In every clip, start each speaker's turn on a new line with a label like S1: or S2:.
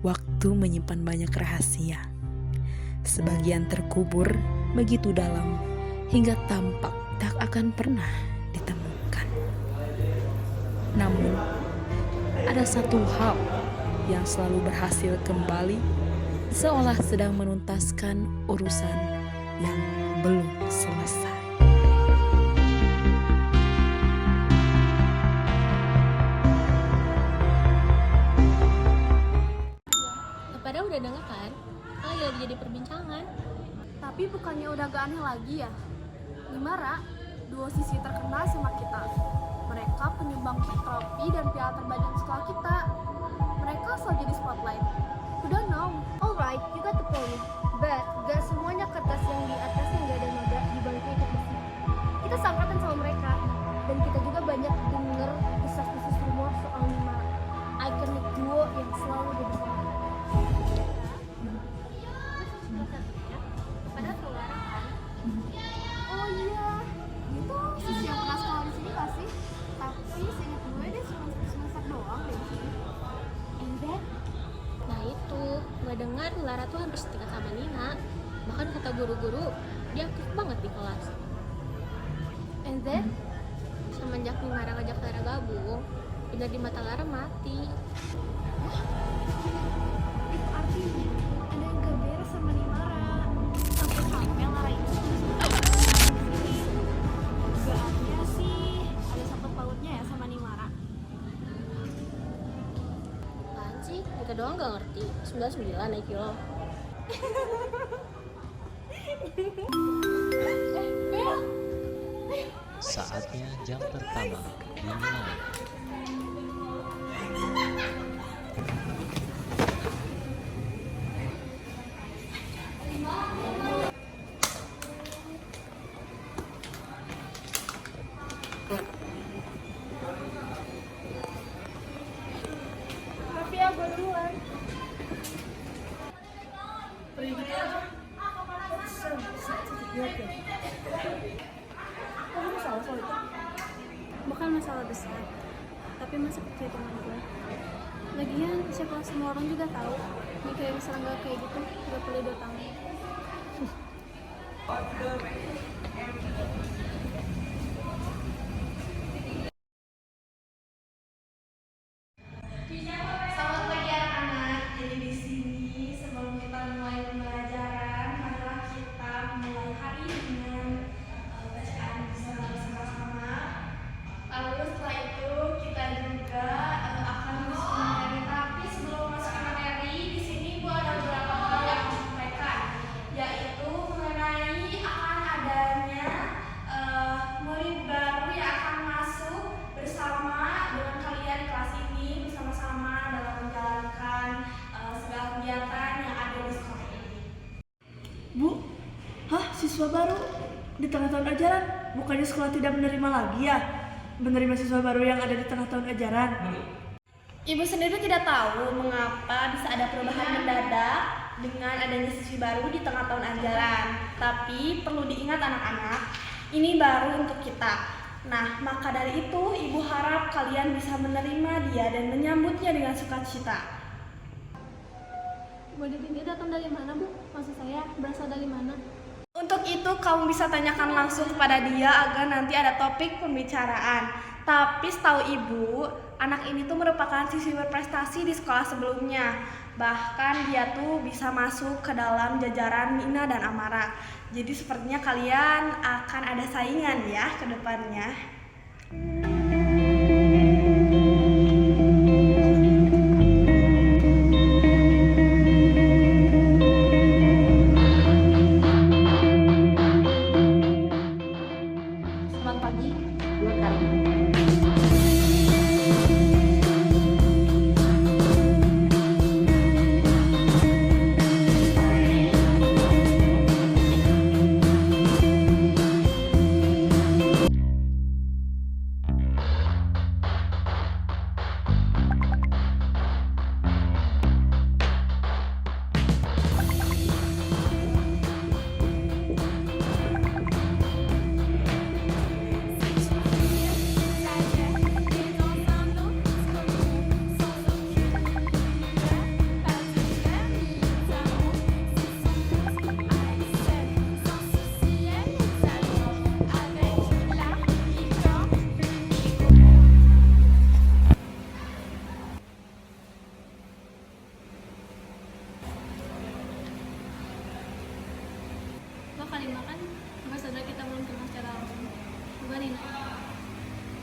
S1: waktu menyimpan banyak rahasia. Sebagian terkubur begitu dalam hingga tampak tak akan pernah ditemukan. Namun, ada satu hal yang selalu berhasil kembali, seolah sedang menuntaskan urusan yang belum selesai.
S2: Padahal udah denger kan? Lagi jadi perbincangan.
S3: Tapi bukannya udah gak aneh lagi ya? Gimana? Dua sisi terkenal sama kita. Mereka penyumbang trofi dan piala terbanyak sekolah kita. Mereka selalu jadi spotlight. We don't know.
S4: Alright, you got the point. But gak semuanya kertas yang di atasnya gak ada noda di bangku itu besi. Kita seangkatan sama mereka. Dan kita juga banyak denger desas-desus rumor soal Nima, ikonik duo yang selalu ada bersama.
S3: Oh iya, itu sisi yang pernah sekolah di sini gak sih? Tapi seingat gue dia cuma semester doang deh di sini.
S2: And then, nah itu, gue dengar Lara tuh hampir setingkat sama Nina. Bahkan kata guru-guru, dia aktif banget di kelas. And then, semenjak Nina ngajak Lara gabung, benar di mata Lara mati.
S3: Itu artinya ada yang gak beres sama Nimara. Sampai-sampai Lara itu dugaannya sih ada sangkut pautnya ya sama Nimara.
S2: Apaan sih? Kita doang gak ngerti. 99 IQ lo.
S5: Saatnya jam pertama dimulai.
S3: Tapi ya gue duluan. Kamu salah soal itu? Bukan masalah besar, tapi masa kecil teman gue. Lagian siapa semua orang juga tahu, mikirin serangga kayak gitu gak perlu datangin.
S6: Selamat pagi anak-anak. Jadi di sini sebelum kita mulai pembelajaran, marilah kita mulai hari dengan bacaan bersama-sama. Lalu setelah itu kita juga akan masuk ke materi. Tapi sebelum masuk ke materi, di sini Bu ada beberapa hal yang harus disampaikan, yaitu mengenai akan adanya murid baru yang akan masuk bersama dengan kalian di kelas ini, bersama-sama dalam menjalankan segala kegiatan yang ada di sekolah ini.
S7: Bu, siswa baru di tengah tahun ajaran? Bukannya sekolah tidak menerima lagi ya? Menerima siswa baru yang ada di tengah tahun ajaran?
S6: Ibu sendiri tidak tahu mengapa bisa ada perubahan mendadak dengan adanya siswi baru di tengah tahun ajaran. Tapi perlu diingat anak-anak, ini baru untuk kita. Nah, maka dari itu Ibu harap kalian bisa menerima dia dan menyambutnya dengan sukacita.
S3: Boleh dia datang dari mana, Bu? Maksud saya berasal dari mana?
S6: Untuk itu kamu bisa tanyakan langsung kepada dia agar nanti ada topik pembicaraan. Tapi setahu Ibu, anak ini tuh merupakan siswi berprestasi di sekolah sebelumnya. Bahkan dia tuh bisa masuk ke dalam jajaran Nina dan Amara. Jadi sepertinya kalian akan ada saingan ya ke depannya.
S4: Selamat pagi, gue Karin.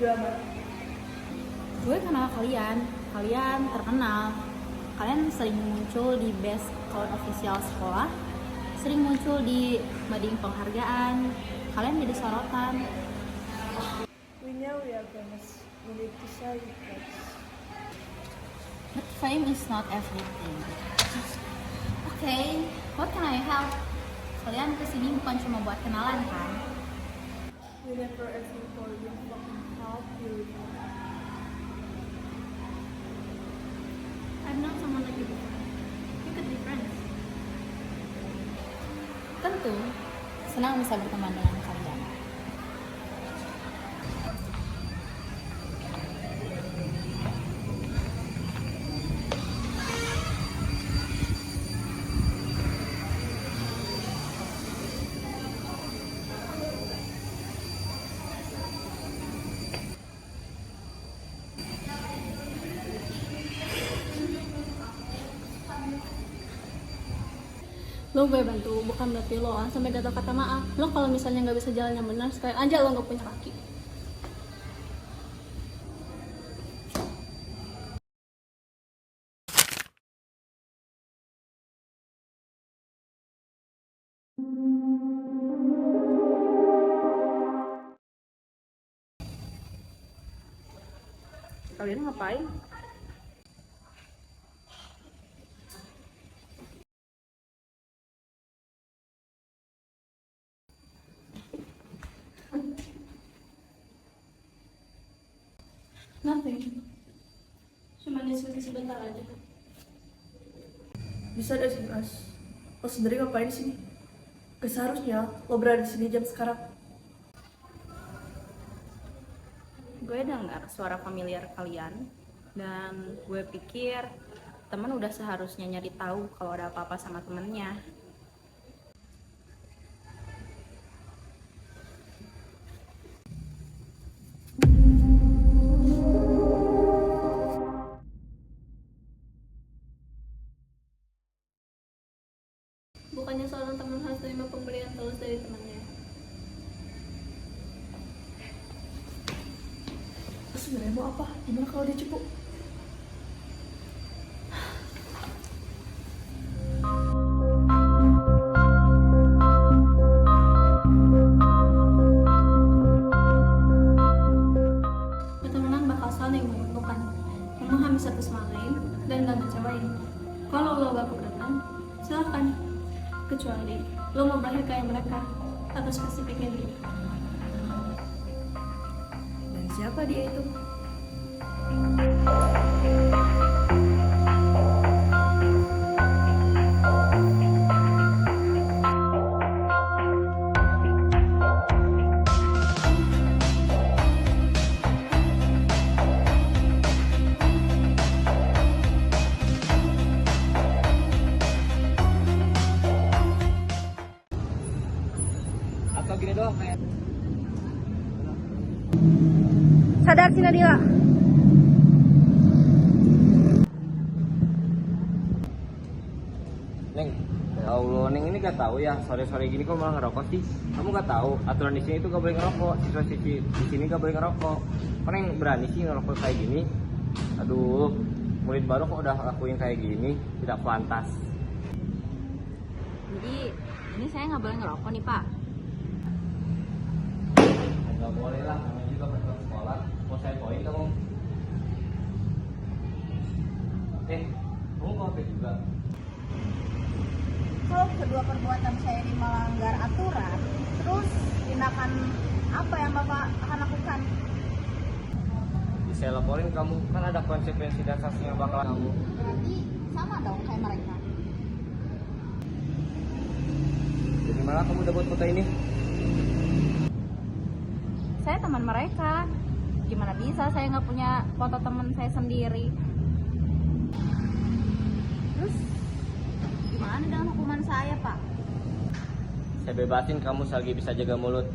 S7: juga, Mat.
S8: Gue kenal kalian terkenal. Kalian sering muncul di best cloud official sekolah, sering muncul di mading penghargaan, kalian jadi sorotan.
S7: We know we are famous. We need to show it first.
S8: But fame is not everything. Okay, what can I help? Kalian kesini bukan cuma buat kenalan kan?
S7: We never asking for your fucking help, you.
S8: I'm not someone like you before. We could be friends. Tentu, senang bisa berteman dengan kalian.
S2: Lo gue bantu, bukan berarti lo sampai gak tau kata maaf. Lo kalau misalnya nggak bisa jalan yang benar, sekali aja lo nggak punya kaki.
S1: Kalian ngapain?
S2: Nothing. Cuma diskusi sebentar aja.
S7: Bisa deh sih, Mas. Lo sendiri ngapain di sini? Gak seharusnya lo berada di sini jam sekarang.
S8: Gue dengar suara familiar kalian dan gue pikir teman udah seharusnya nyari tahu kalau ada apa-apa sama temennya.
S2: Bukannya seorang teman harus terima pemberian tulus dari temannya.
S7: Lo sebenarnya mau apa? Gimana kalau dia cepu?
S2: Pertemanan bakal saling menguntungkan, memahami satu sama lain, dan gak ngecewain. Kalau lo gak keberatan, silahkan. Kecuali lo mau berakhir kayak mereka atau spesifiknya dia.
S7: Dan siapa dia itu?
S5: Atau gini doang kayak
S4: Sadar si Nadila.
S9: Neng, ya Allah, Neng ini gak tahu ya, sore-sore gini kok malah ngerokok sih? Kamu gak tahu aturan di sini itu gak boleh ngerokok, siswa-siswi di sini gak boleh ngerokok. Kok Neng berani sih ngerokok kayak gini? Aduh, murid baru kok udah lakuin kayak gini, tidak pantas.
S8: Jadi ini saya nggak boleh ngerokok nih Pak.
S9: Gak boleh lah, namanya juga peraturan sekolah. Mau saya poin kamu? Kamu mau apa juga?
S10: Kalau kedua perbuatan saya ini melanggar aturan, terus tindakan apa yang Bapak akan lakukan?
S9: Saya laporin kamu, kan ada konsekuensi dan sanksi yang bakal kamu.
S10: Berarti sama dong kayak mereka.
S9: Jadi malah kamu udah buat foto ini?
S8: Saya teman mereka. Gimana bisa saya nggak punya foto teman saya sendiri? Terus gimana dengan hukuman saya Pak?
S9: Saya bebasin kamu selagi bisa jaga mulut.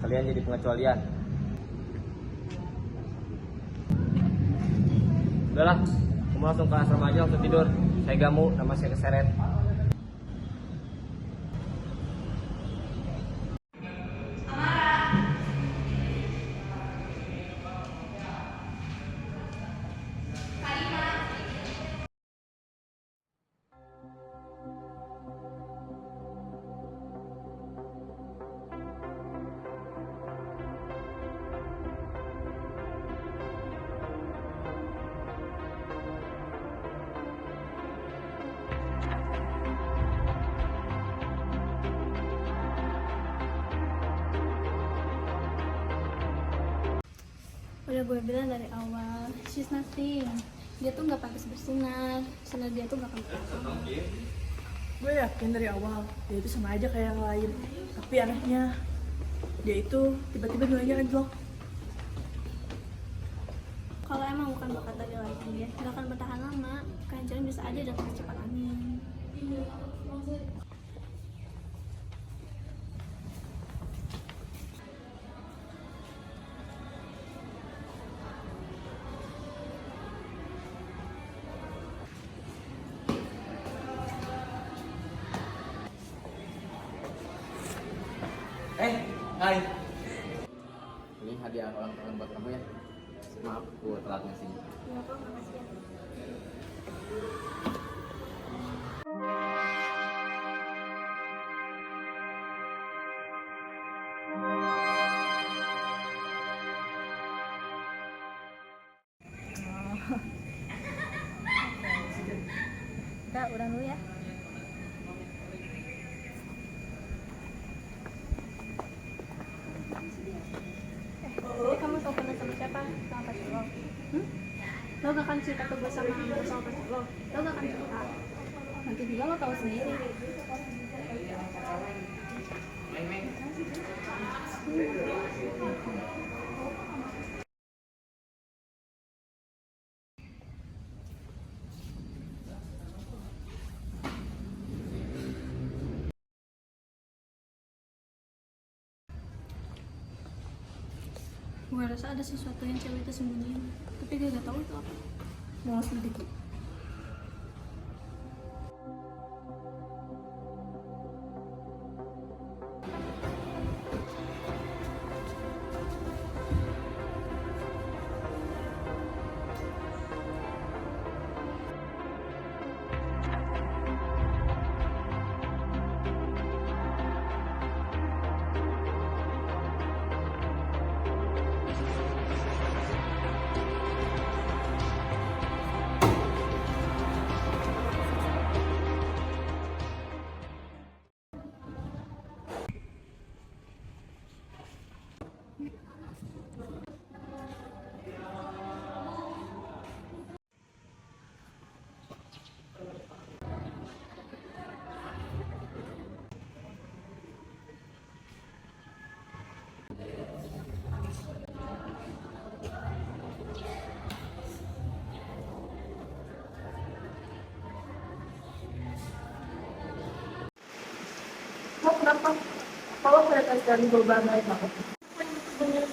S9: Kalian jadi pengecualian. Udahlah, kamu langsung ke asrama aja langsung tidur. Saya gamu, nama saya keseret.
S3: Udah gue bilang dari awal, she's nothing. Dia tuh nggak pantas bersinar, sinar dia tuh nggak akan bertahan.
S7: Gue yakin dari awal dia itu sama aja kayak yang lain. Tapi anehnya dia itu tiba-tiba nilainya anjlok.
S3: Kalau emang bukan bakat dari lagi ya, nggak akan bertahan lama. Kehancuran bisa aja datang secepat angin.
S5: Hai. Ini hadiah ulang tahun buat kamu ya. Maaf, gue telat ngasih.
S3: Nggak apa-apa, makasih ya.
S8: Kita udah dulu ya.
S3: Jadi kamu teleponan sama siapa? Sama pacar lo? Lo gak akan cerita ke gue sama pacar lo? Lo gak akan cerita?
S8: Nanti juga lo tahu sendiri.
S3: Gue rasa ada sesuatu yang cewek itu sembunyiin, tapi dia gak tahu itu apa. Mau selidiki.
S7: Lo kenapa? Kalau kelihatan dari beban lain banget.
S4: Semenjak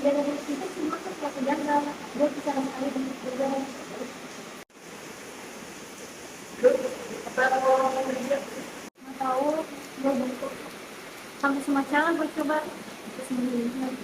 S4: dari situ semua tuh kayak gagal. Gue bisa sekali untuk berjalan.
S7: Apa yang mau ngomong dia?
S4: Nggak tahu, gue bentuk sampai semua cara gue coba terus melihat.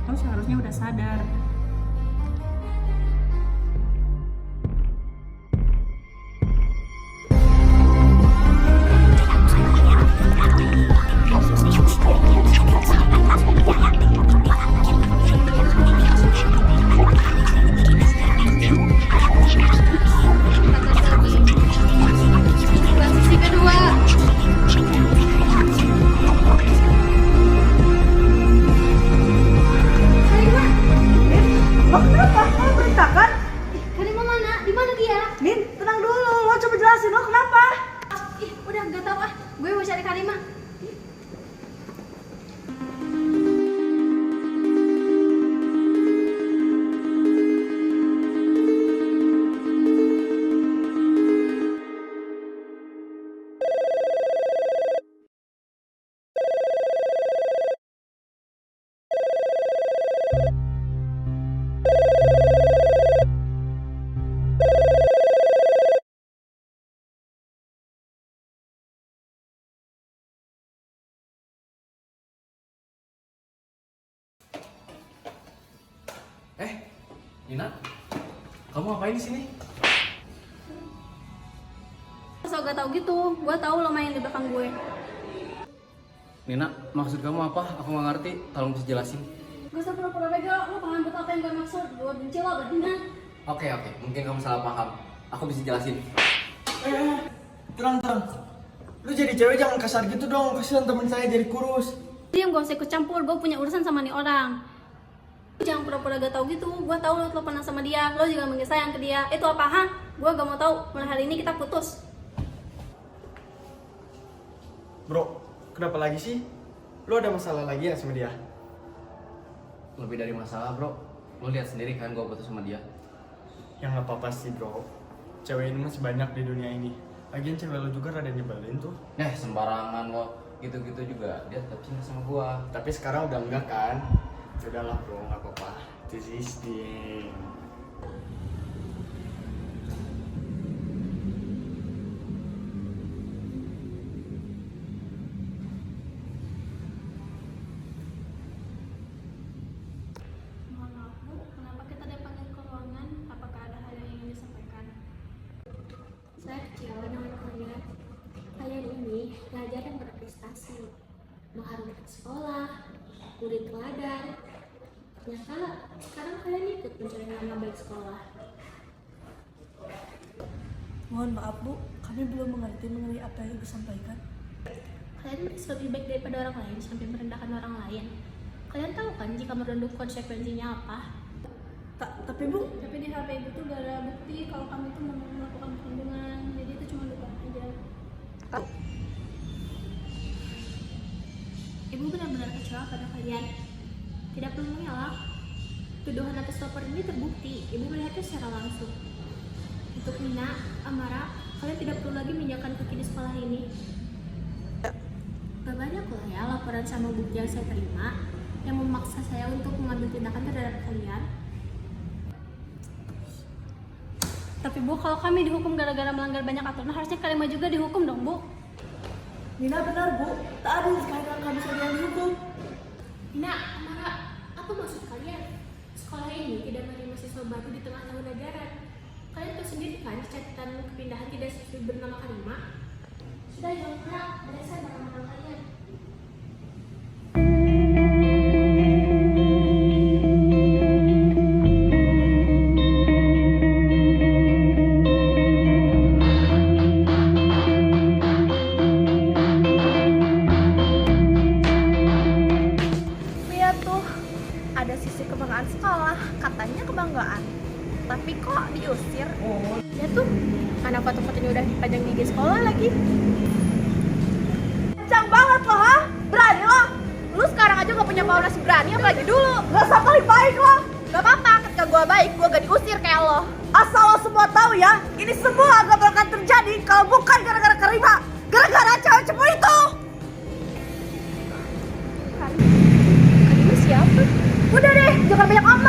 S8: Lo seharusnya udah sadar.
S3: Sisi kedua.
S7: Lo kenapa? Lo berantakan?
S3: Karima mana? Di mana dia?
S7: Min, tenang dulu. Lo coba jelasin lo kenapa?
S3: Ih, udah gak tahu ah. Gue mau cari Karima.
S5: Nina, kamu ngapain di sini?
S3: So gak gak tahu gitu. Gue tahu lo main di belakang gue.
S5: Nina, maksud kamu apa? Aku nggak ngerti. Tolong bisa jelasin.
S3: Gak usah pura-pura bego. Lo paham betul apa yang gue maksud. Gue benci lo, berarti kan?
S5: Oke. Mungkin kamu salah paham. Aku bisa jelasin.
S11: Tenang. Lu jadi cewek jangan kasar gitu dong. Kasihan temen saya jadi kurus.
S3: Diam, gak usah ikut campur. Gue punya urusan sama nih orang. Jangan pura-pura gak tahu gitu. Gue tahu lo pernah sama dia. Lo juga manggil sayang ke dia. Itu apa, ha? Gue gak mau tahu. Mulai hari ini kita putus.
S11: Bro, kenapa lagi sih? Lu ada masalah lagi ya sama dia?
S5: Lebih dari masalah, bro. Lo lihat sendiri kan gue putus sama dia.
S11: Ya nggak apa-apa sih bro. Cewek ini masih banyak di dunia ini. Lagian cewek lo juga rada nyebelin tuh.
S5: Sembarangan lo. Gitu-gitu juga dia tetap cinta sama gue.
S11: Tapi sekarang udah enggak kan? Sudahlah bro, nggak apa-apa. This is the end.
S3: Mohon maaf, Bu. Kenapa kita dipanggil ke ruangan? Apakah ada hal yang ingin disampaikan?
S2: Saya kecewa dengan kalian. Kalian ini pelajar yang berprestasi, mengharumkan sekolah, murid teladan. Ternyata sekarang kalian ikut mencari nama baik sekolah.
S7: Mohon maaf Bu, kami belum mengerti mengenai apa yang Ibu sampaikan.
S2: Kalian bisa lebih baik daripada orang lain sampai merendahkan orang lain. Kalian tahu kan jika merenduk konsekuensinya apa?
S7: Tapi Bu,
S3: Tapi di HP Ibu tuh gak ada bukti kalau kamu itu mau melakukan perundungan. Jadi itu cuma dugaan aja.
S2: Ibu benar-benar kecewa pada kalian. Tidak perlu mengelak. Tuduhan atas lapor ini terbukti. Ibu melihatnya secara langsung. Untuk Nina, Amara, kalian tidak perlu lagi menginjakan kaki di sekolah ini. Gak banyak lah ya laporan sama bukti yang saya terima yang memaksa saya untuk mengambil tindakan terhadap kalian.
S3: Tapi Bu, kalau kami dihukum gara-gara melanggar banyak aturan, harusnya kalian juga dihukum dong, Bu.
S7: Nina benar Bu, tak adil sekarang kami sedang dihukum.
S2: Nina, Amara, apa maksud kalian? Sekolah ini tidak menerima siswa baru di tengah tahun ajaran. Kalian tahu sendiri kan catatan kepindahan tidak sesuai bernama Karima? Sudah jangan berasal nama kalian.
S3: Lihat tuh, ada sisi kebanggaan sekolah, katanya kebanggaan. Tapi kok diusir? Ya tuh, mana foto-fotonya udah dipajang di IG sekolah lagi. Kencang banget lo, ha? Berani lo? Lu sekarang aja gak punya power nasi berani, apalagi dulu. Gak usah kali baik lo. Gak apa-apa, ketika gue baik, gue gak diusir kayak lo.
S7: Asal lo semua tahu ya, ini semua gak bakal terjadi kalau bukan gara-gara Karima, gara-gara cewek cepu itu.
S3: Karima siapa? Udah deh, jangan banyak omong.